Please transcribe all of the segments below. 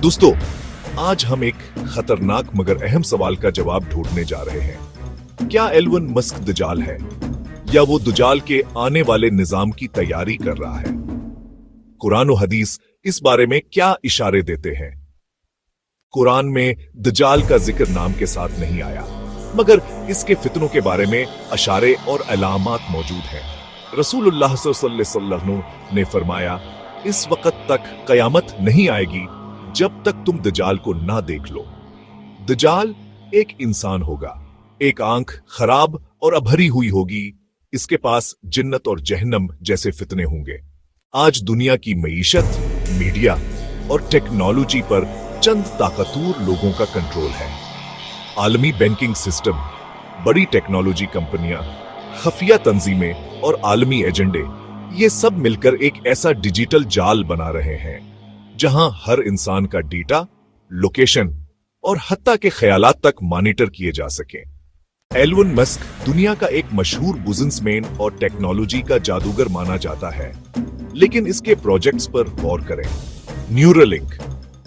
दोस्तों, आज हम एक खतरनाक मगर अहम सवाल का जवाब ढूंढने जा रहे हैं। क्या एलोन मस्क दजाल है या वो दजाल के आने वाले निजाम की तैयारी कर रहा है? कुरान और हदीस इस बारे में क्या इशारे देते हैं? कुरान में दजाल का जिक्र नाम के साथ नहीं आया, मगर इसके फितनों के बारे में अशारे और अलामात मौजूद हैं। रसूलुल्लाह सल्लल्लाहु अलैहि वसल्लम ने फरमाया, इस वक्त तक कयामत नहीं आएगी जब तक तुम दजाल को ना देख लो। दजाल एक इंसान होगा, एक आंख खराब और अभरी हुई होगी, इसके पास जिन्नत और जहन्नम जैसे फितने होंगे। आज दुनिया की मईशत, मीडिया और टेक्नोलॉजी पर चंद ताकतवर लोगों का कंट्रोल है। आलमी बैंकिंग सिस्टम, बड़ी टेक्नोलॉजी कंपनियां, खुफिया तंजीमें और आलमी एजेंडे, ये सब मिलकर एक ऐसा डिजिटल जाल बना रहे हैं जहां हर इंसान का डेटा, लोकेशन और हत्ता के ख्यालात तक मॉनिटर किए जा सकें। एलोन मस्क दुनिया का एक मशहूर बिजनेसमैन और टेक्नोलॉजी का जादूगर माना जाता है, लेकिन इसके प्रोजेक्ट्स पर गौर करें। न्यूरालिंक,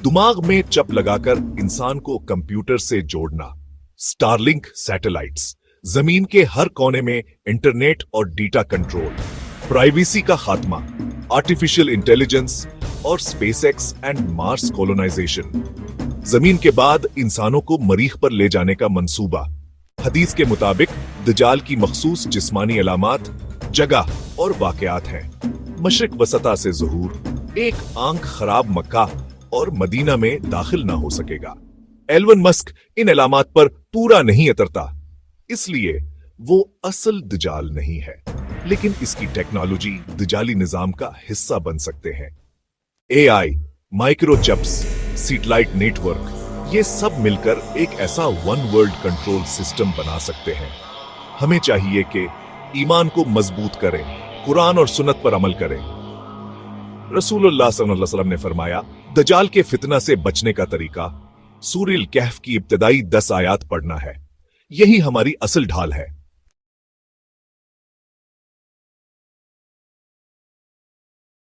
दिमाग में चप लगाकर इंसान को कंप्यूटर से जोड़ना। स्टारलिंक सैटेलाइट्स, जमीन के हर कोने में इंटरनेट और डेटा कंट्रोल। प्राइवेसी का खात्मा, आर्टिफिशियल इंटेलिजेंस और स्पेसएक्स एंड मार्स कॉलोनाइजेशन। जमीन के बाद इंसानों को मरीख पर ले जाने का मंसूबा। हदीस के मुताबिक दजाल की मखसूस जिस्मानी अलामात, जगह और वाकयात हैं। मशरिक वसता से ज़हूर, एक आंख खराब मक्का और मदीना में दाखिल ना हो सकेगा। एलोन मस्क इन अलामात पर पूरा नहीं उतरता, इसलिए वो असल दजाल नहीं है, लेकिन इसकी टेक्नोलॉजी दजाली निजाम का हिस्सा बन सकते हैं। एआई, माइक्रोचिप्स, सैटेलाइट नेटवर्क, ये सब मिलकर एक ऐसा वन वर्ल्ड कंट्रोल सिस्टम बना सकते हैं। हमें चाहिए कि ईमान को मजबूत करें, कुरान और सुन्नत पर अमल करें। रसूलुल्लाह सल्लल्लाहु अलैहि वसल्लम ने फरमाया, दजाल के फितना से बचने का तरीका सूरह कहफ की इब्तिदाई 10 आयात पढ़ना है। यही हमारी असल ढाल है।